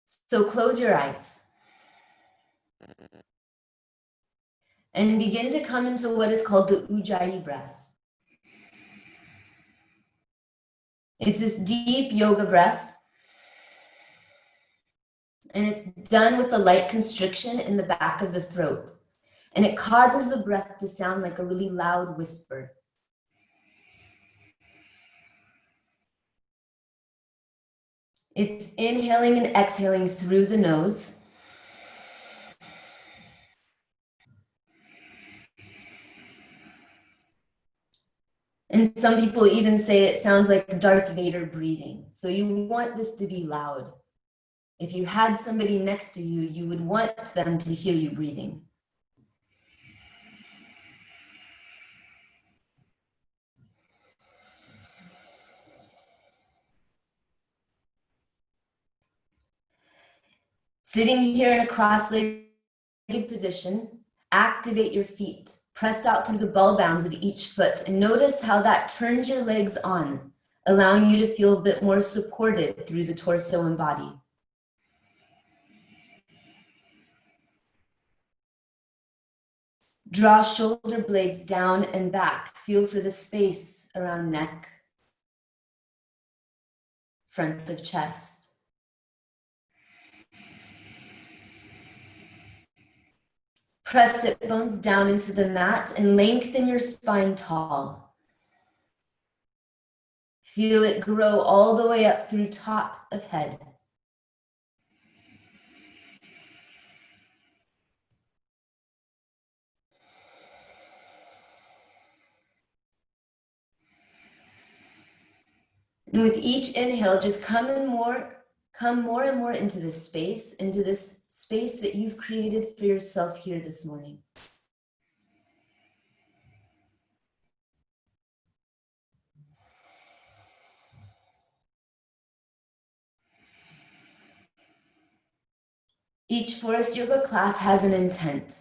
So close your eyes and begin to come into what is called the Ujjayi breath. It's this deep yoga breath, and it's done with a light constriction in the back of the throat. And it causes the breath to sound like a really loud whisper. It's inhaling and exhaling through the nose. And some people even say it sounds like Darth Vader breathing. So you want this to be loud. If you had somebody next to you, you would want them to hear you breathing. Sitting here in a cross-legged position, activate your feet. Press out through the ball bounds of each foot and notice how that turns your legs on, allowing you to feel a bit more supported through the torso and body. Draw shoulder blades down and back. Feel for the space around neck, front of chest. Press sit bones down into the mat and lengthen your spine tall. Feel it grow all the way up through top of head. And with each inhale, just come more and more into this space that you've created for yourself here this morning. Each Forrest Yoga class has an intent,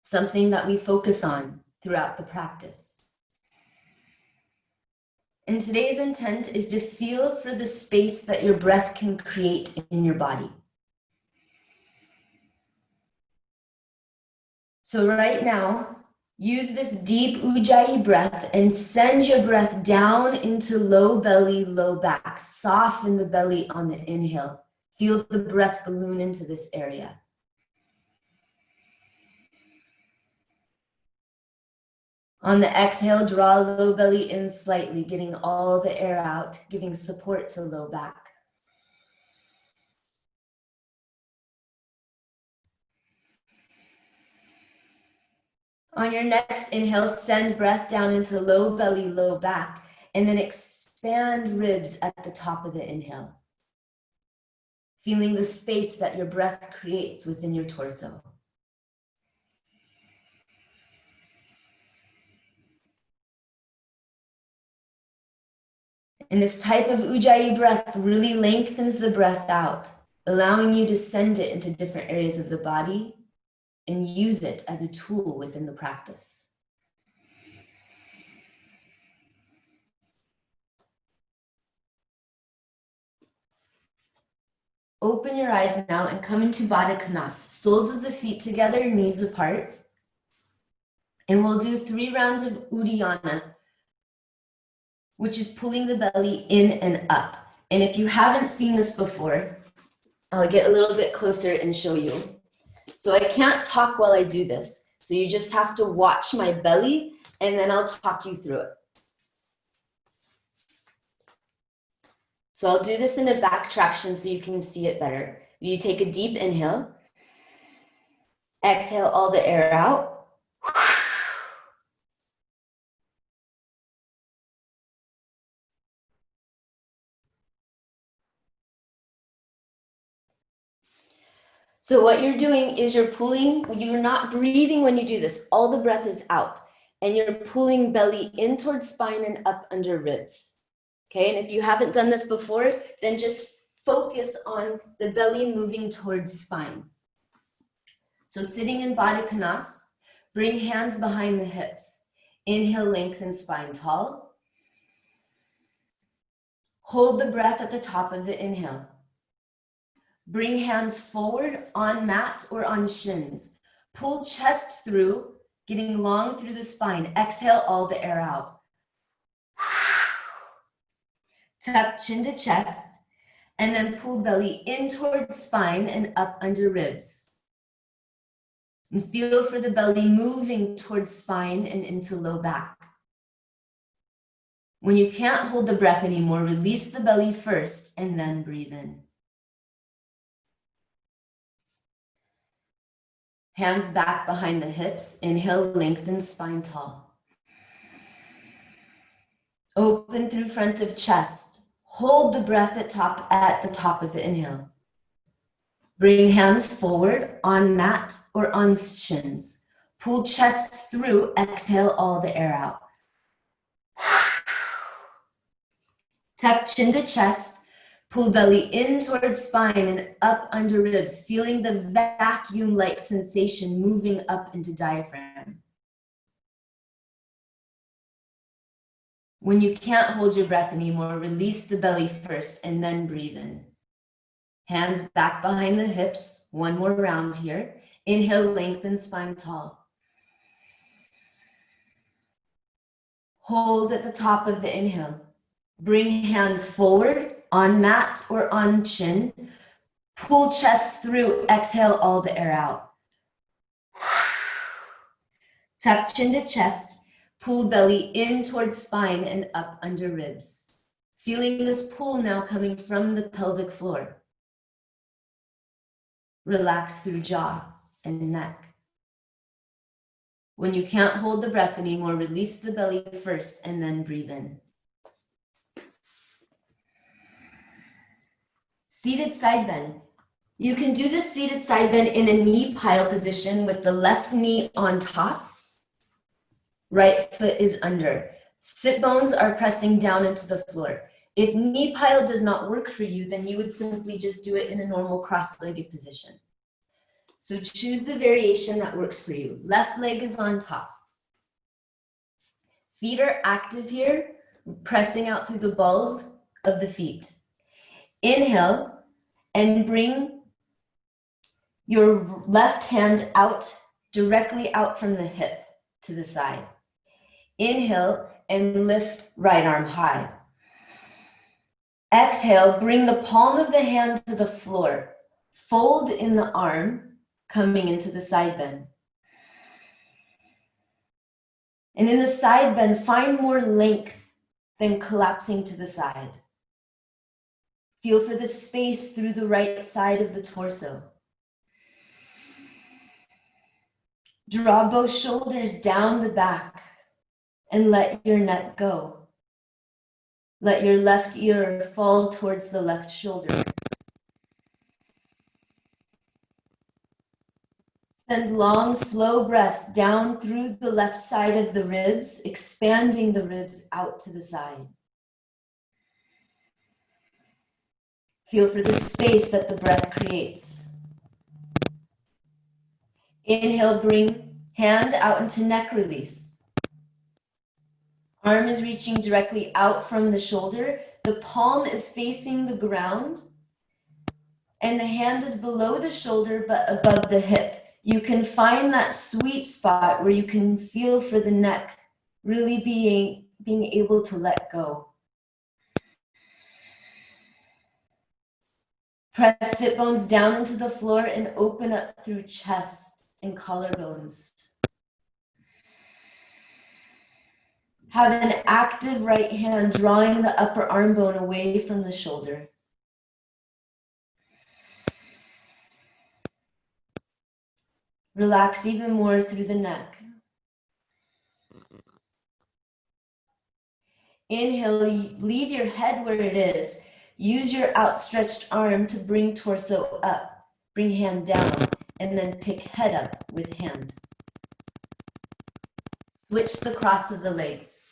something that we focus on throughout the practice. And today's intent is to feel for the space that your breath can create in your body. So right now, use this deep Ujjayi breath and send your breath down into low belly, low back. Soften the belly on the inhale. Feel the breath balloon into this area. On the exhale, draw low belly in slightly, getting all the air out, giving support to low back. On your next inhale, send breath down into low belly, low back, and then expand ribs at the top of the inhale. Feeling the space that your breath creates within your torso. And this type of Ujjayi breath really lengthens the breath out, allowing you to send it into different areas of the body and use it as a tool within the practice. Open your eyes now and come into Baddha Konasana. Soles of the feet together, knees apart. And we'll do 3 rounds of Uddiyana, which is pulling the belly in and up. And if you haven't seen this before, I'll get a little bit closer and show you. So I can't talk while I do this. So you just have to watch my belly and then I'll talk you through it. So I'll do this in a back traction so you can see it better. You take a deep inhale. Exhale all the air out. So what you're doing is you're pulling, you're not breathing when you do this. All the breath is out. And you're pulling belly in towards spine and up under ribs. Okay, and if you haven't done this before, then just focus on the belly moving towards spine. So sitting in Baddha Konasana, bring hands behind the hips. Inhale, lengthen spine tall. Hold the breath at the top of the inhale. Bring hands forward on mat or on shins. Pull chest through, getting long through the spine. Exhale all the air out. Tuck chin to chest, and then pull belly in towards spine and up under ribs. And feel for the belly moving towards spine and into low back. When you can't hold the breath anymore, release the belly first and then breathe in. Hands back behind the hips. Inhale, lengthen spine tall. Open through front of chest. Hold the breath at the top of the inhale. Bring hands forward on mat or on shins. Pull chest through. Exhale all the air out. Tuck chin to chest. Pull belly in towards spine and up under ribs, feeling the vacuum-like sensation moving up into diaphragm. When you can't hold your breath anymore, release the belly first and then breathe in. Hands back behind the hips. One more round here. Inhale, lengthen spine tall. Hold at the top of the inhale. Bring hands forward on mat or on chin. Pull chest through. Exhale all the air out. Tuck chin to chest. Pull belly in towards spine and up under ribs. Feeling this pull now coming from the pelvic floor. Relax through jaw and neck. When you can't hold the breath anymore, release the belly first and then breathe in. Seated side bend. You can do this seated side bend in a knee pile position with the left knee on top. Right foot is under. Sit bones are pressing down into the floor. If knee pile does not work for you, then you would simply just do it in a normal cross-legged position. So choose the variation that works for you. Left leg is on top. Feet are active here, pressing out through the balls of the feet. Inhale and bring your left hand out, directly out from the hip to the side. Inhale and lift right arm high. Exhale, bring the palm of the hand to the floor. Fold in the arm, coming into the side bend. And in the side bend, find more length than collapsing to the side. Feel for the space through the right side of the torso. Draw both shoulders down the back and let your neck go. Let your left ear fall towards the left shoulder. Send long, slow breaths down through the left side of the ribs, expanding the ribs out to the side. Feel for the space that the breath creates. Inhale, bring hand out into neck release. Arm is reaching directly out from the shoulder. The palm is facing the ground. And the hand is below the shoulder but above the hip. You can find that sweet spot where you can feel for the neck really being able to let go. Press sit bones down into the floor and open up through chest and collarbones. Have an active right hand drawing the upper arm bone away from the shoulder. Relax even more through the neck. Inhale, leave your head where it is. Use your outstretched arm to bring torso up. Bring hand down, and then pick head up with hand. Switch the cross of the legs.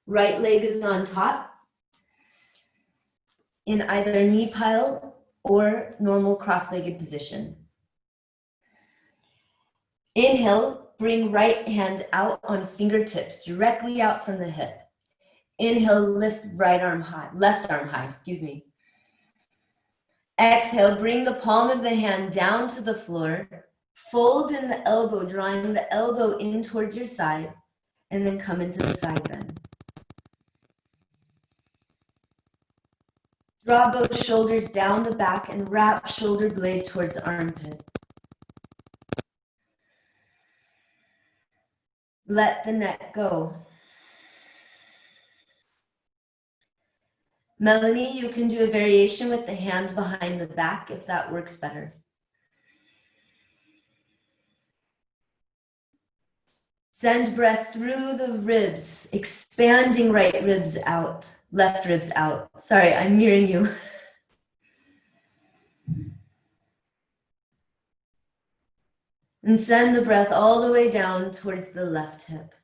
Right leg is on top in either knee pile or normal cross-legged position. Inhale, bring right hand out on fingertips, directly out from the hip. Inhale, lift left arm high, excuse me. Exhale, bring the palm of the hand down to the floor. Fold in the elbow, drawing the elbow in towards your side, and then come into the side bend. Draw both shoulders down the back and wrap shoulder blade towards the armpit. Let the neck go. Melanie, you can do a variation with the hand behind the back if that works better. Send breath through the ribs, expanding right ribs out, left ribs out. Sorry, I'm mirroring you. And send the breath all the way down towards the left hip.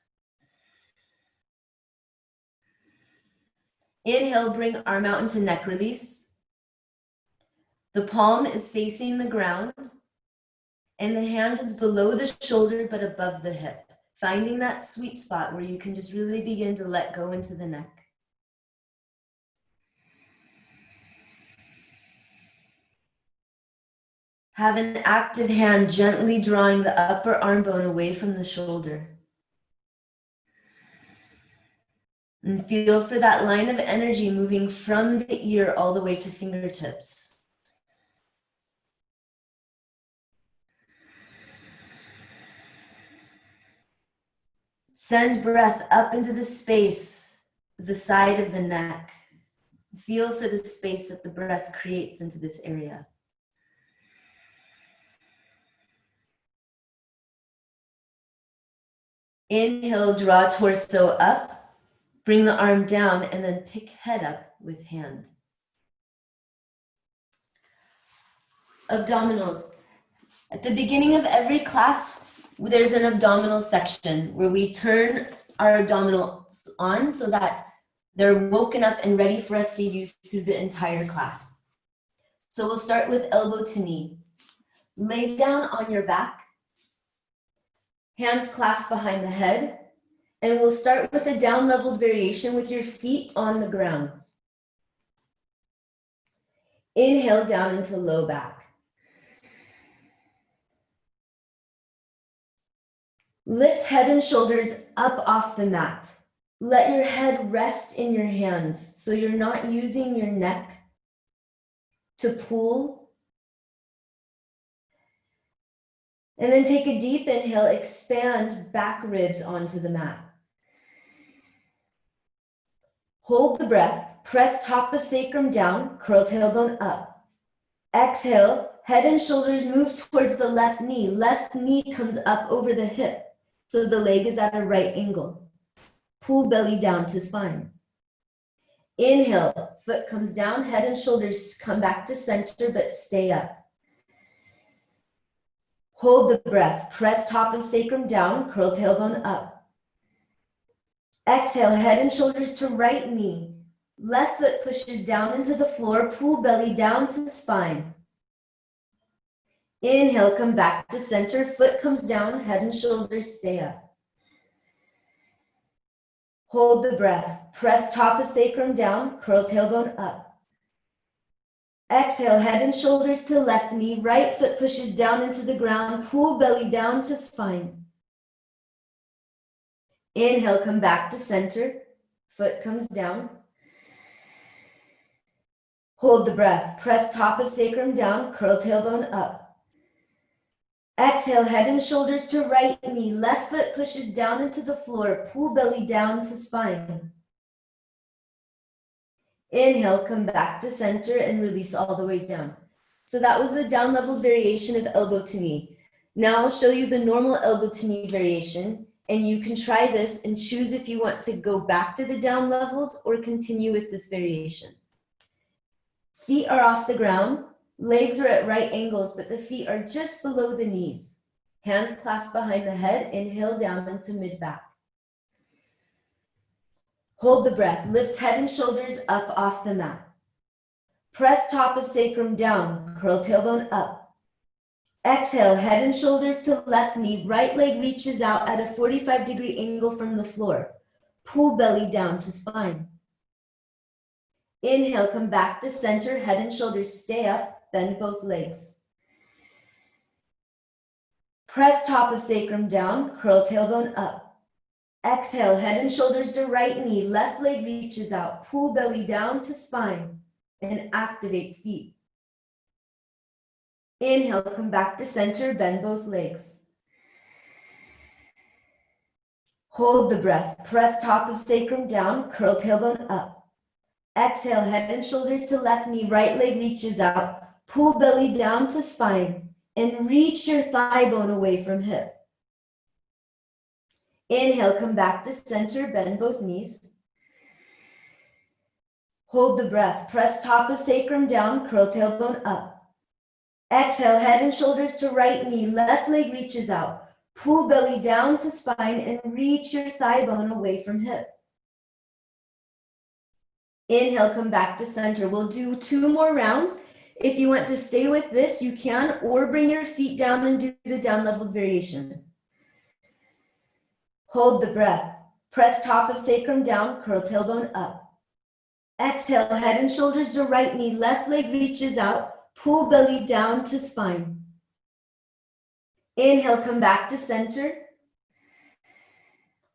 Inhale, bring arm out into neck release. The palm is facing the ground, and the hand is below the shoulder but above the hip. Finding that sweet spot where you can just really begin to let go into the neck. Have an active hand gently drawing the upper arm bone away from the shoulder. And feel for that line of energy moving from the ear all the way to fingertips. Send breath up into the space, the side of the neck. Feel for the space that the breath creates into this area. Inhale, draw torso up, bring the arm down, and then pick head up with hand. Abdominals. At the beginning of every class, there's an abdominal section where we turn our abdominals on so that they're woken up and ready for us to use through the entire class. So we'll start with elbow to knee. Lay down on your back, hands clasped behind the head, and we'll start with a down leveled variation with your feet on the ground. Inhale down into low back. Lift head and shoulders up off the mat. Let your head rest in your hands so you're not using your neck to pull. And then take a deep inhale, expand back ribs onto the mat. Hold the breath, press top of sacrum down, curl tailbone up. Exhale, head and shoulders move towards the left knee. Left knee comes up over the hip. So the leg is at a right angle. Pull belly down to spine. Inhale, foot comes down, head and shoulders come back to center, but stay up. Hold the breath, press top of sacrum down, curl tailbone up. Exhale, head and shoulders to right knee. Left foot pushes down into the floor, pull belly down to spine. Inhale, come back to center, foot comes down, head and shoulders stay up. Hold the breath, press top of sacrum down, curl tailbone up. Exhale, head and shoulders to left knee, right foot pushes down into the ground, pull belly down to spine. Inhale, come back to center, foot comes down. Hold the breath, press top of sacrum down, curl tailbone up. Exhale, head and shoulders to right knee. Left foot pushes down into the floor. Pull belly down to spine. Inhale, come back to center and release all the way down. So that was the down leveled variation of elbow to knee. Now I'll show you the normal elbow to knee variation, and you can try this and choose if you want to go back to the down leveled or continue with this variation. Feet are off the ground. Legs are at right angles, but the feet are just below the knees. Hands clasped behind the head, inhale down into mid-back. Hold the breath, lift head and shoulders up off the mat. Press top of sacrum down, curl tailbone up. Exhale, head and shoulders to left knee, right leg reaches out at a 45-degree angle from the floor. Pull belly down to spine. Inhale, come back to center, head and shoulders stay up. bend both legs. Press top of sacrum down, curl tailbone up. Exhale, head and shoulders to right knee, left leg reaches out, pull belly down to spine, and activate feet. Inhale, come back to center, bend both legs. Hold the breath, press top of sacrum down, curl tailbone up. Exhale, head and shoulders to left knee, right leg reaches out, pull belly down to spine, and reach your thigh bone away from hip. Inhale, come back to center, bend both knees. Hold the breath, press top of sacrum down, curl tailbone up. Exhale, head and shoulders to right knee, left leg reaches out, pull belly down to spine, and reach your thigh bone away from hip. Inhale, come back to center. We'll do 2 more rounds. If you want to stay with this, you can, or bring your feet down and do the down leveled variation. Hold the breath. Press top of sacrum down, curl tailbone up. Exhale, head and shoulders to right knee, left leg reaches out, pull belly down to spine. Inhale, come back to center.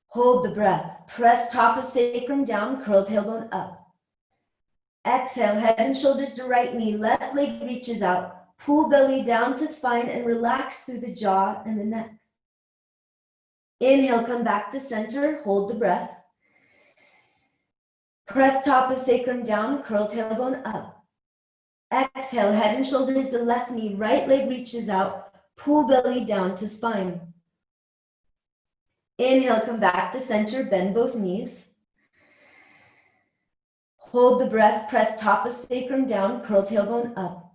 Hold the breath. Press top of sacrum down, curl tailbone up. Exhale, head and shoulders to right knee, left leg reaches out, pull belly down to spine, and relax through the jaw and the neck. Inhale, come back to center, hold the breath. Press top of sacrum down, curl tailbone up. Exhale, head and shoulders to left knee, right leg reaches out, pull belly down to spine. Inhale, come back to center, bend both knees. Hold the breath, press top of sacrum down, curl tailbone up.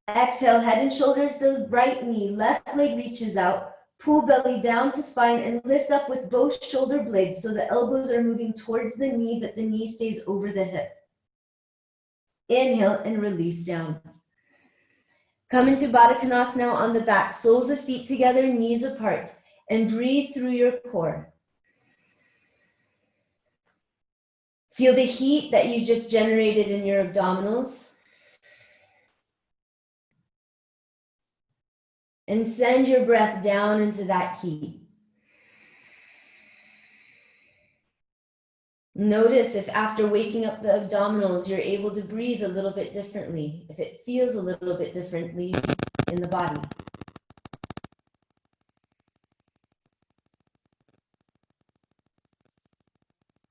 Exhale, head and shoulders to right knee, left leg reaches out, pull belly down to spine, and lift up with both shoulder blades so the elbows are moving towards the knee, but the knee stays over the hip. Inhale and release down. Come into Baddha Konasana on the back, soles of feet together, knees apart, and breathe through your core. Feel the heat that you just generated in your abdominals. And send your breath down into that heat. Notice if after waking up the abdominals, you're able to breathe a little bit differently, if it feels a little bit differently in the body.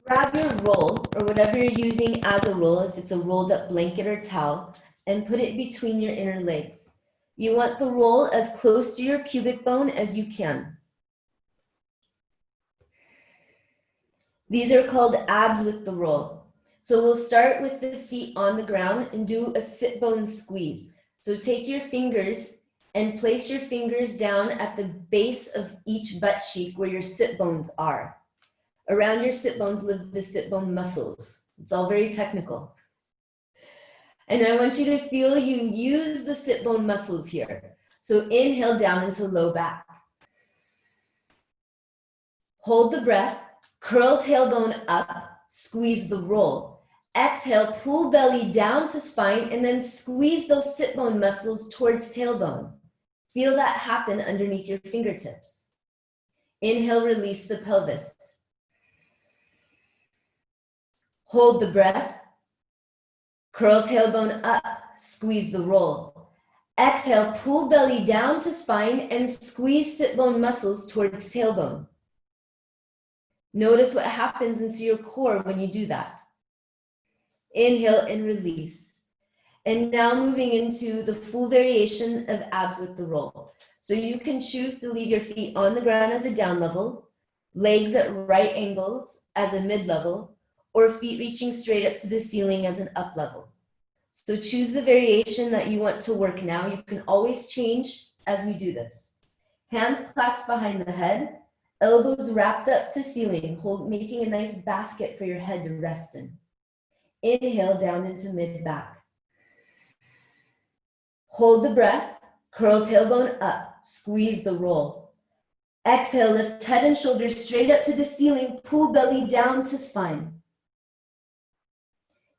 Grab your roll, or whatever you're using as a roll, if it's a rolled up blanket or towel, and put it between your inner legs. You want the roll as close to your pubic bone as you can. These are called abs with the roll. So we'll start with the feet on the ground and do a sit bone squeeze. So take your fingers and place your fingers down at the base of each butt cheek where your sit bones are. Around your sit bones live the sit bone muscles. It's all very technical. And I want you to feel you use the sit bone muscles here. So inhale down into low back. Hold the breath, curl tailbone up, squeeze the roll. Exhale, pull belly down to spine, and then squeeze those sit bone muscles towards tailbone. Feel that happen underneath your fingertips. Inhale, release the pelvis. Hold the breath. Curl tailbone up, squeeze the roll. Exhale, pull belly down to spine and squeeze sit bone muscles towards tailbone. Notice what happens into your core when you do that. Inhale and release. And now moving into the full variation of abs with the roll. So you can choose to leave your feet on the ground as a down level, legs at right angles as a mid level, or feet reaching straight up to the ceiling as an up level. So choose the variation that you want to work now. You can always change as we do this. Hands clasped behind the head, elbows wrapped up to ceiling, making a nice basket for your head to rest in. Inhale down into mid back. Hold the breath, curl tailbone up, squeeze the roll. Exhale, lift head and shoulders straight up to the ceiling, pull belly down to spine.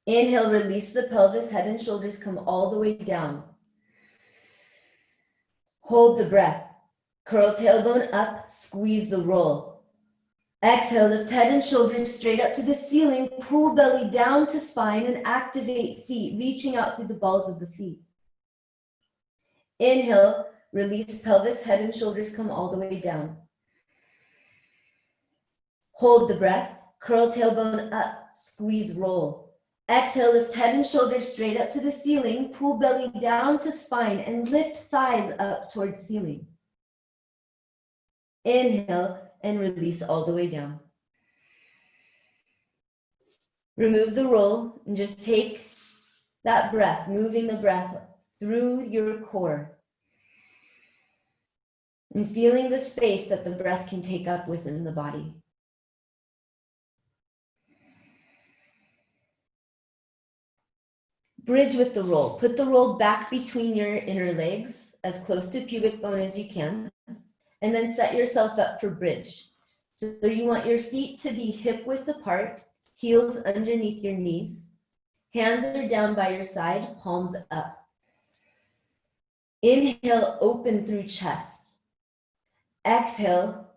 Inhale, release the pelvis, head and shoulders come all the way down. Hold the breath. Curl tailbone up, squeeze the roll. Exhale, lift head and shoulders straight up to the ceiling, pull belly down to spine and activate feet, reaching out through the balls of the feet. Inhale, release pelvis, head and shoulders come all the way down. Hold the breath, curl tailbone up, squeeze roll. Exhale, lift head and shoulders straight up to the ceiling, pull belly down to spine and lift thighs up towards ceiling. Inhale and release all the way down. Remove the roll and just take that breath, moving the breath through your core and feeling the space that the breath can take up within the body. Bridge with the roll. Put the roll back between your inner legs, as close to pubic bone as you can, and then set yourself up for bridge. So you want your feet to be hip width apart, heels underneath your knees. Hands are down by your side, palms up. Inhale, open through chest. Exhale,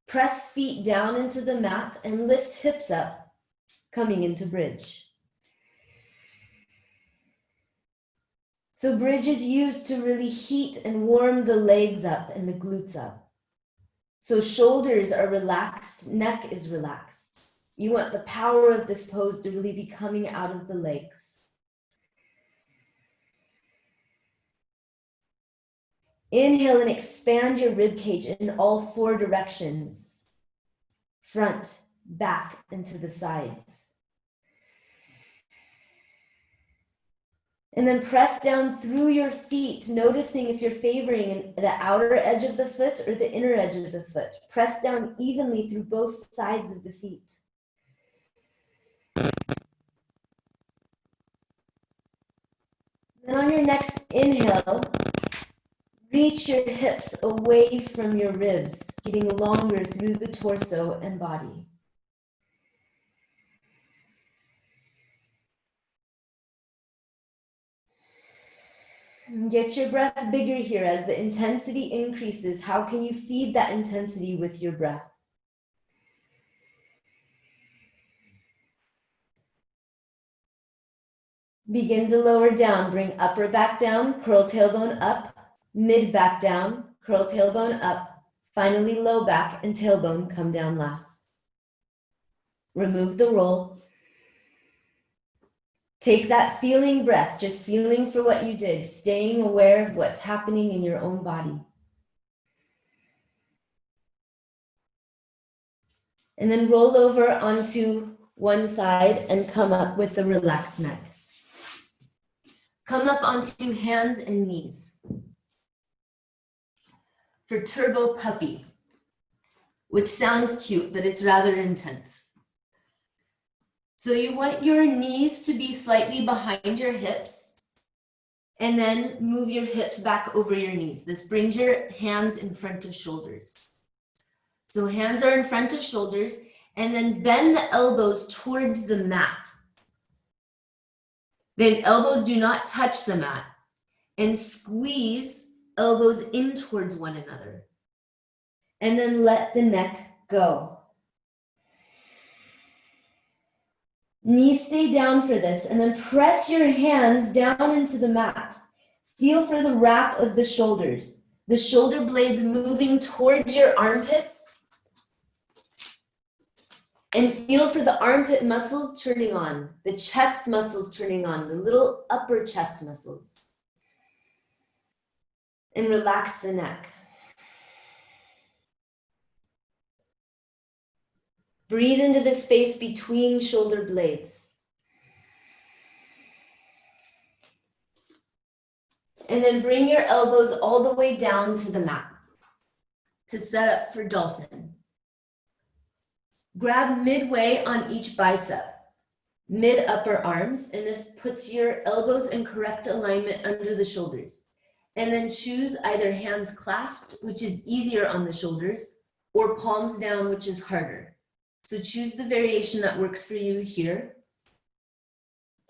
press feet down into the mat and lift hips up, coming into bridge. So bridge is used to really heat and warm the legs up and the glutes up. So shoulders are relaxed, neck is relaxed. You want the power of this pose to really be coming out of the legs. Inhale and expand your rib cage in all four directions. Front, back, and to the sides. And then press down through your feet, noticing if you're favoring the outer edge of the foot or the inner edge of the foot. Press down evenly through both sides of the feet. Then on your next inhale, reach your hips away from your ribs, getting longer through the torso and body. Get your breath bigger here as the intensity increases. How can you feed that intensity with your breath? Begin to lower down. Bring upper back down, curl tailbone up, mid back down, curl tailbone up. Finally, low back and tailbone come down last. Remove the roll. Take that feeling breath, just feeling for what you did, staying aware of what's happening in your own body. And then roll over onto one side and come up with the relaxed neck. Come up onto hands and knees for turbo puppy, which sounds cute, but it's rather intense. So you want your knees to be slightly behind your hips and then move your hips back over your knees. This brings your hands in front of shoulders. So hands are in front of shoulders and then bend the elbows towards the mat. Then elbows do not touch the mat and squeeze elbows in towards one another. And then let the neck go. Knees stay down for this, and then press your hands down into the mat. Feel for the wrap of the shoulders. The shoulder blades moving towards your armpits. And feel for the armpit muscles turning on, the chest muscles turning on, the little upper chest muscles. And relax the neck. Breathe into the space between shoulder blades. And then bring your elbows all the way down to the mat to set up for dolphin. Grab midway on each bicep, mid upper arms, and this puts your elbows in correct alignment under the shoulders. And then choose either hands clasped, which is easier on the shoulders, or palms down, which is harder. So choose the variation that works for you here.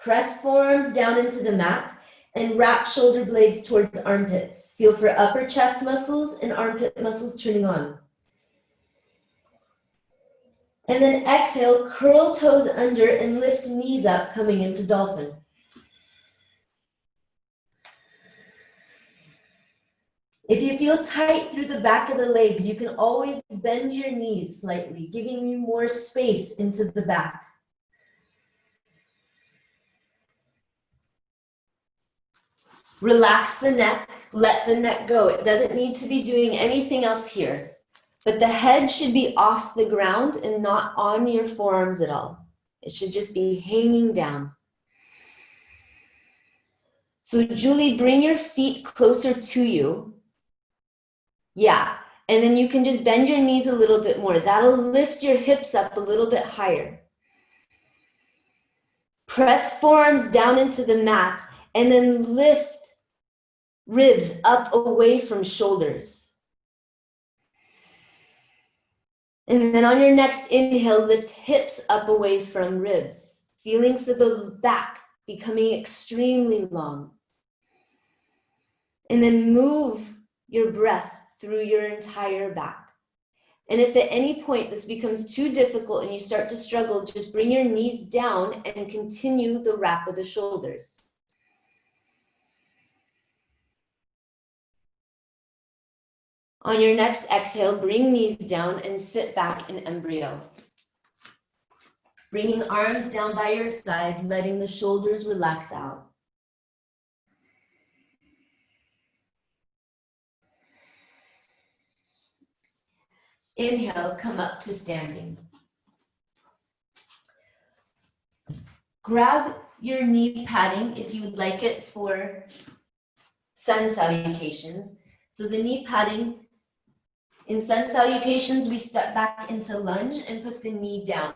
Press forearms down into the mat and wrap shoulder blades towards armpits. Feel for upper chest muscles and armpit muscles turning on. And then exhale, curl toes under and lift knees up, coming into dolphin. If you feel tight through the back of the legs, you can always bend your knees slightly, giving you more space into the back. Relax the neck, let the neck go. It doesn't need to be doing anything else here, but the head should be off the ground and not on your forearms at all. It should just be hanging down. So Julie, bring your feet closer to you. Yeah, and then you can just bend your knees a little bit more. That'll lift your hips up a little bit higher. Press forearms down into the mat and then lift ribs up away from shoulders. And then on your next inhale, lift hips up away from ribs, feeling for the back becoming extremely long. And then move your breath through your entire back. And if at any point this becomes too difficult and you start to struggle, just bring your knees down and continue the wrap of the shoulders. On your next exhale, bring knees down and sit back in embryo. Bringing arms down by your side, letting the shoulders relax out. Inhale, come up to standing. Grab your knee padding if you would like it for sun salutations. So the knee padding, in sun salutations, we step back into lunge and put the knee down.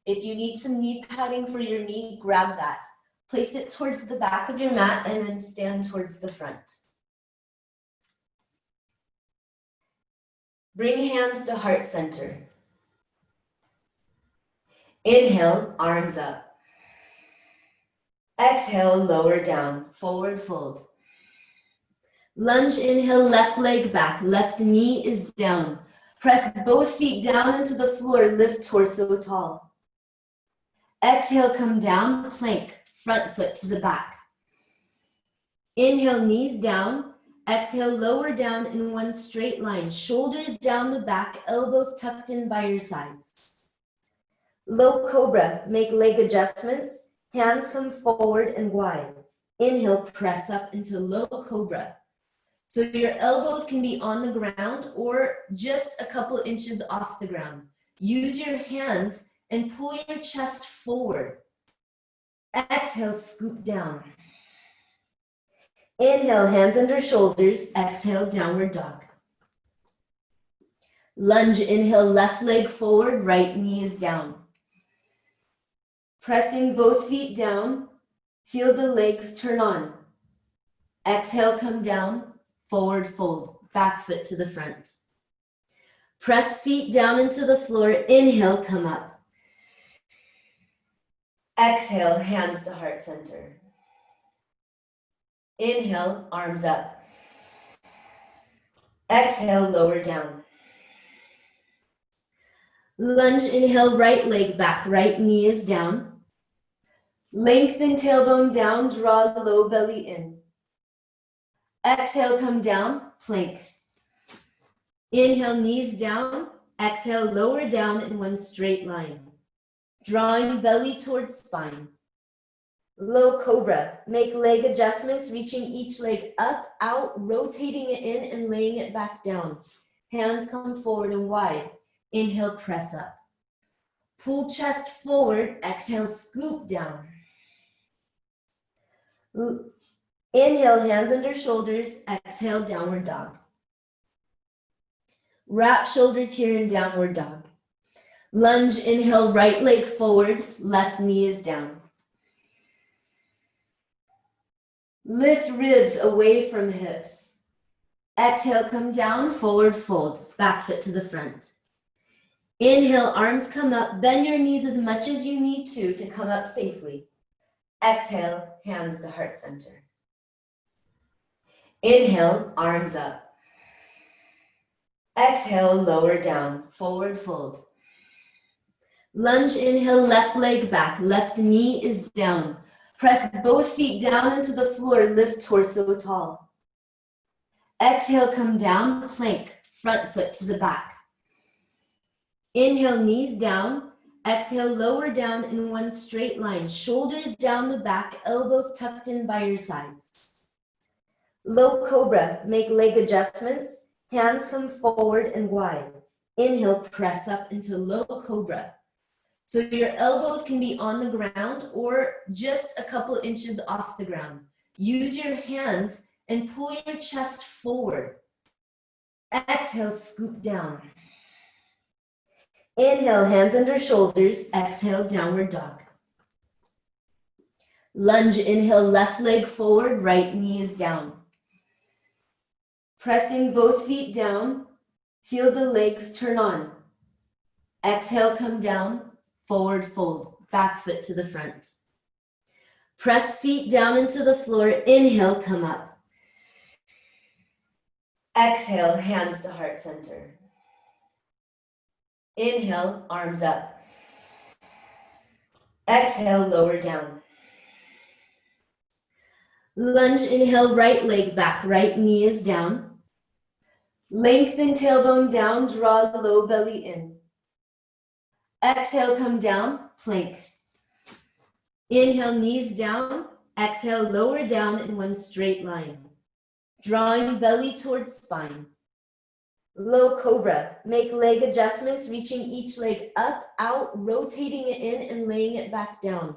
If you need some knee padding for your knee, grab that. Place it towards the back of your mat and then stand towards the front. Bring hands to heart center. Inhale, arms up. Exhale, lower down, forward fold. Lunge, inhale, left leg back, left knee is down. Press both feet down into the floor, lift torso tall. Exhale, come down, plank, front foot to the back. Inhale, knees down. Exhale, lower down in one straight line. Shoulders down the back, elbows tucked in by your sides. Low cobra, make leg adjustments. Hands come forward and wide. Inhale, press up into low cobra. So your elbows can be on the ground or just a couple inches off the ground. Use your hands and pull your chest forward. Exhale, scoop down. Inhale, hands under shoulders. Exhale, downward dog. Lunge, inhale, left leg forward, right knee is down. Pressing both feet down, feel the legs turn on. Exhale, come down, forward fold, back foot to the front. Press feet down into the floor, inhale, come up. Exhale, hands to heart center. Inhale, arms up. Exhale, lower down. Lunge, inhale, right leg back, right knee is down. Lengthen tailbone down, draw low belly in. Exhale, come down, plank. Inhale, knees down. Exhale, lower down in one straight line. Drawing belly towards spine. Low cobra, make leg adjustments, reaching each leg up, out, rotating it in and laying it back down. Hands come forward and wide. Inhale, press up. Pull chest forward, exhale, scoop down. Inhale, hands under shoulders, exhale, downward dog. Wrap shoulders here in downward dog. Lunge, inhale, right leg forward, left knee is down. Lift ribs away from hips. Exhale, come down, forward fold, back foot to the front. Inhale, arms come up, bend your knees as much as you need to come up safely. Exhale, hands to heart center. Inhale, arms up. Exhale, lower down, forward fold. Lunge, inhale, left leg back, left knee is down. Press both feet down into the floor, lift torso tall. Exhale, come down, plank, front foot to the back. Inhale, knees down. Exhale, lower down in one straight line. Shoulders down the back, elbows tucked in by your sides. Low cobra, make leg adjustments. Hands come forward and wide. Inhale, press up into low cobra. So your elbows can be on the ground or just a couple inches off the ground. Use your hands and pull your chest forward. Exhale, scoop down. Inhale, hands under shoulders. Exhale, downward dog. Lunge, inhale, left leg forward, right knee is down. Pressing both feet down, feel the legs turn on. Exhale, come down, forward fold, back foot to the front. Press feet down into the floor, inhale, come up. Exhale, hands to heart center. Inhale, arms up. Exhale, lower down. Lunge, inhale, right leg back, right knee is down. Lengthen tailbone down, draw low belly in. Exhale, come down, plank. Inhale, knees down. Exhale, lower down in one straight line. Drawing belly towards spine. Low cobra, make leg adjustments, reaching each leg up, out, rotating it in and laying it back down.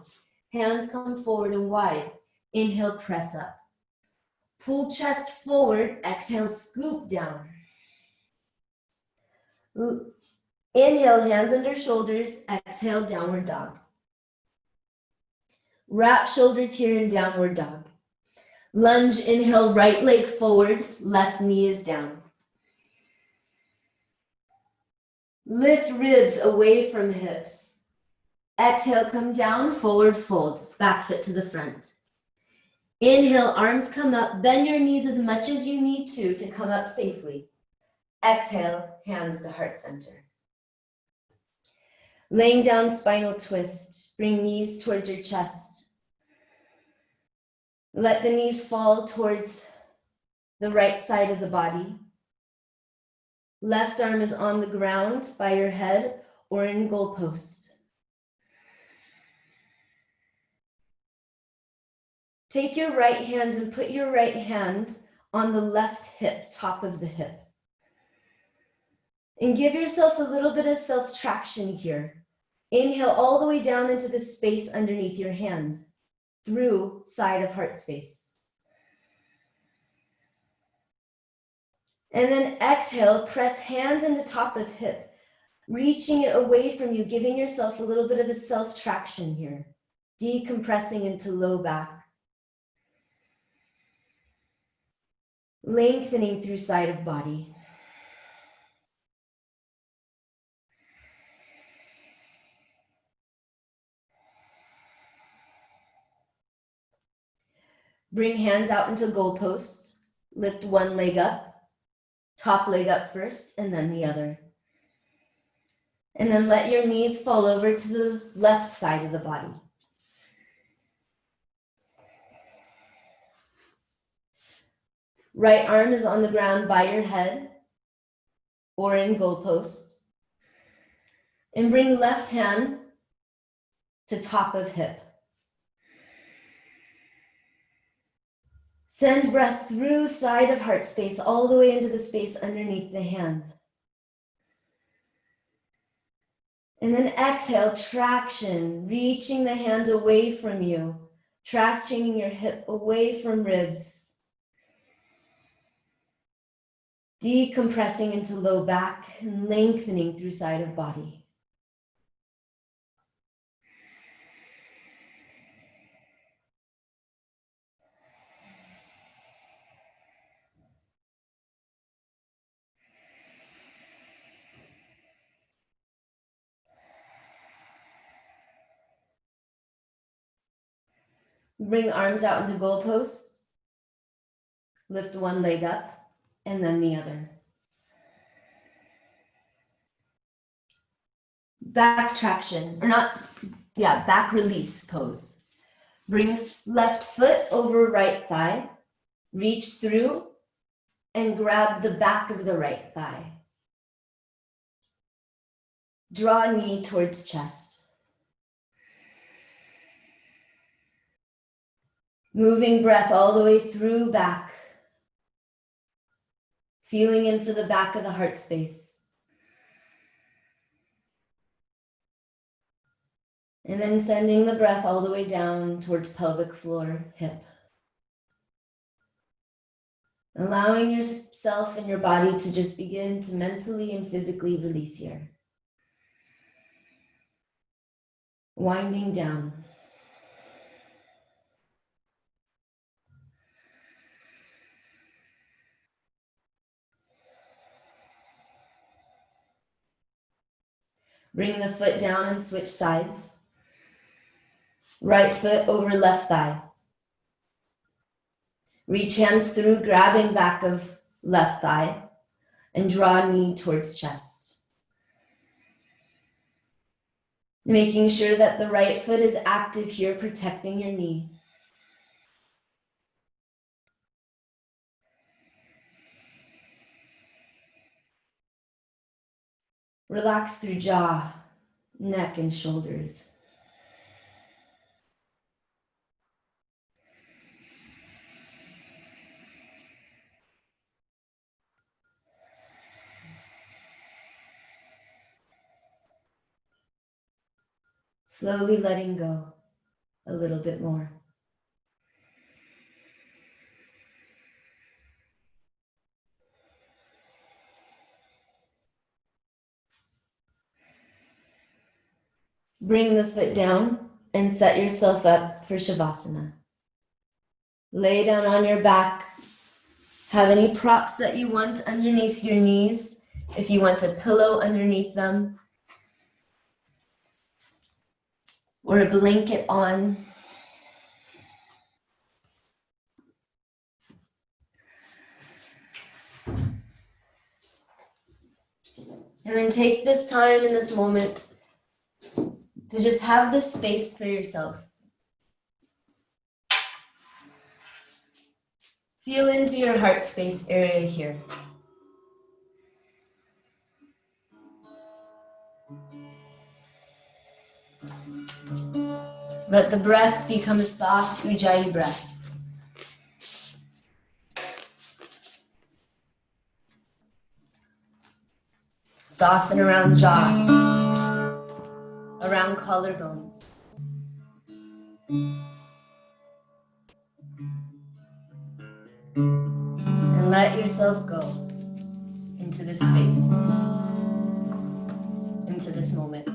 Hands come forward and wide. Inhale, press up. Pull chest forward, exhale, scoop down. Inhale, hands under shoulders, exhale, downward dog. Wrap shoulders here in downward dog. Lunge, inhale, right leg forward, left knee is down. Lift ribs away from hips. Exhale, come down, forward fold, back foot to the front. Inhale, arms come up, bend your knees as much as you need to come up safely. Exhale, hands to heart center. Laying down spinal twist, bring knees towards your chest. Let the knees fall towards the right side of the body. Left arm is on the ground by your head or in goalpost. Take your right hand and put your right hand on the left hip, top of the hip. And give yourself a little bit of self-traction here. Inhale all the way down into the space underneath your hand, through side of heart space. And then exhale, press hand into top of hip, reaching it away from you, giving yourself a little bit of a self-traction here, decompressing into low back. Lengthening through side of body. Bring hands out into goalpost. Lift one leg up, top leg up first, and then the other. And then let your knees fall over to the left side of the body. Right arm is on the ground by your head or in goalpost. And bring left hand to top of hip. Send breath through side of heart space all the way into the space underneath the hand. And then exhale, traction, reaching the hand away from you, tractioning your hip away from ribs. Decompressing into low back and lengthening through side of body. Bring arms out into goal pose. Lift one leg up and then the other. Back traction, or not, back release pose. Bring left foot over right thigh. Reach through and grab the back of the right thigh. Draw knee towards chest. Moving breath all the way through back. Feeling in for the back of the heart space. And then sending the breath all the way down towards pelvic floor, hip. Allowing yourself and your body to just begin to mentally and physically release here. Winding down. Bring the foot down and switch sides. Right foot over left thigh. Reach hands through, grabbing back of left thigh, and draw knee towards chest. Making sure that the right foot is active here, protecting your knee. Relax through jaw, neck, and shoulders. Slowly letting go a little bit more. Bring the foot down and set yourself up for Shavasana. Lay down on your back. Have any props that you want underneath your knees. If you want a pillow underneath them, or a blanket on. And then take this time in this moment to just have this space for yourself. Feel into your heart space area here. Let the breath become a soft Ujjayi breath. Soften around jaw, around collarbones. And let yourself go into this space, into this moment.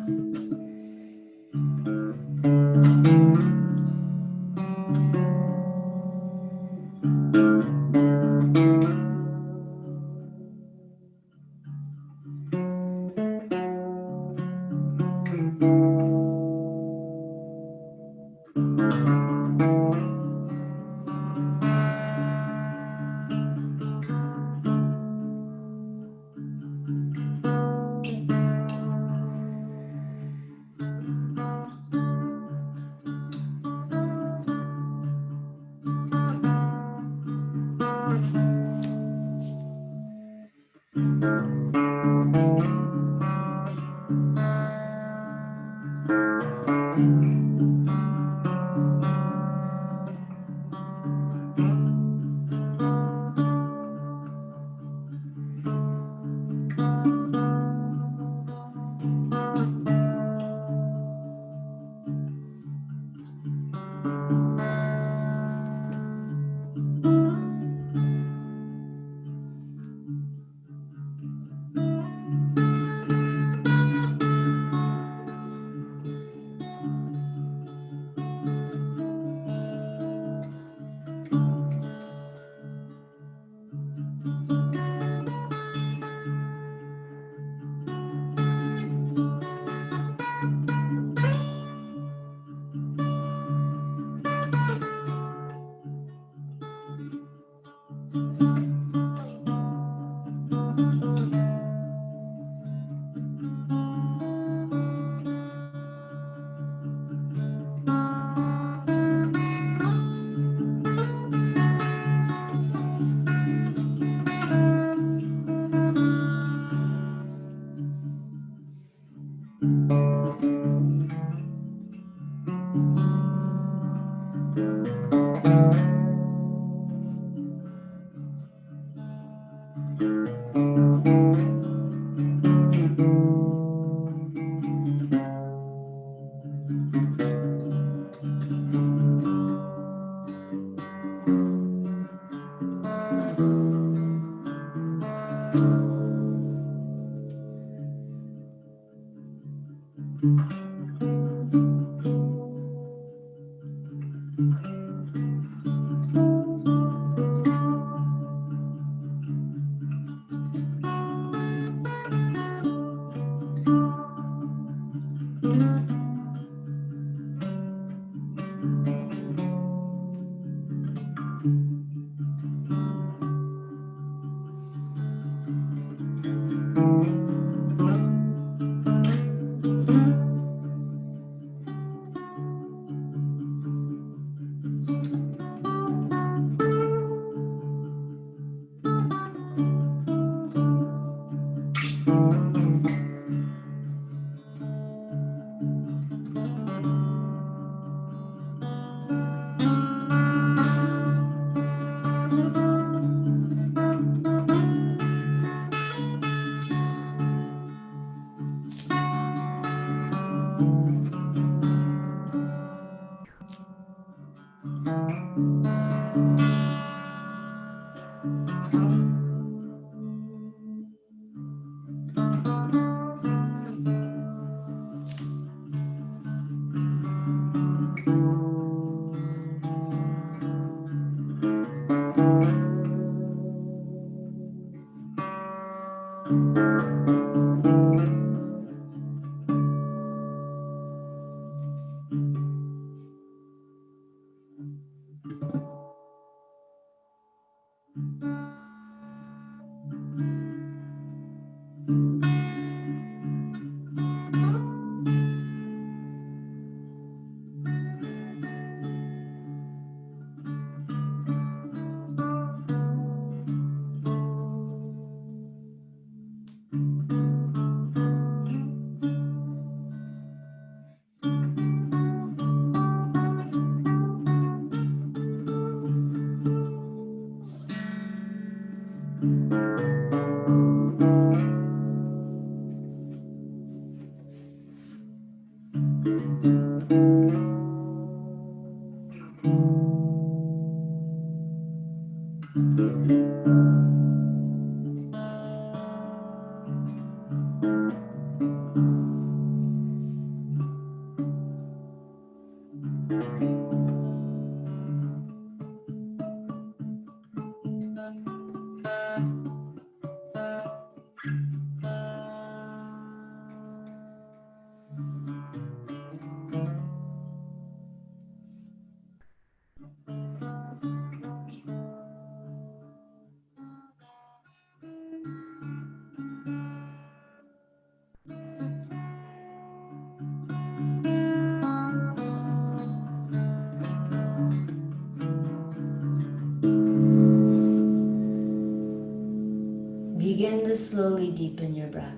Begin to slowly deepen your breath.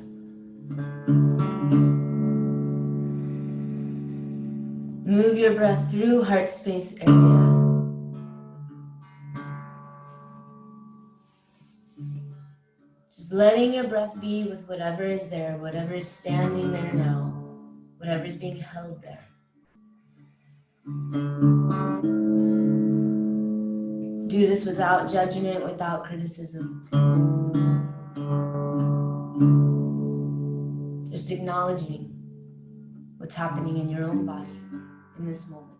Move your breath through heart space area. Just letting your breath be with whatever is there, whatever is standing there now, whatever is being held there. Do this without judgment, without criticism. Just acknowledging what's happening in your own body in this moment.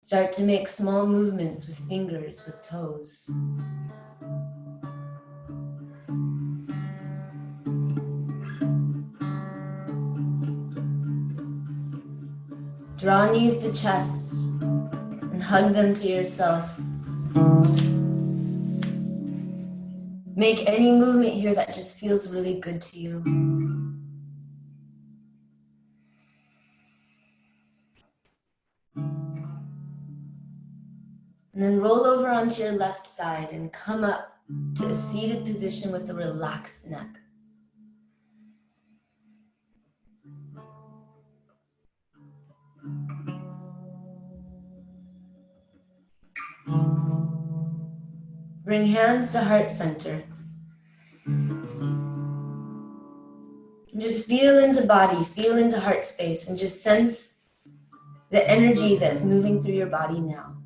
Start to make small movements with fingers, with toes. Draw knees to chest and hug them to yourself. Make any movement here that just feels really good to you. And then roll over onto your left side and come up to a seated position with a relaxed neck. Bring hands to heart center. And just feel into body, feel into heart space, and just sense the energy that's moving through your body now.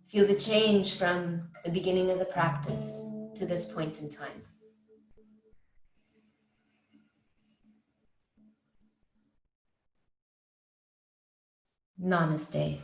Feel the change from the beginning of the practice to this point in time. Namaste.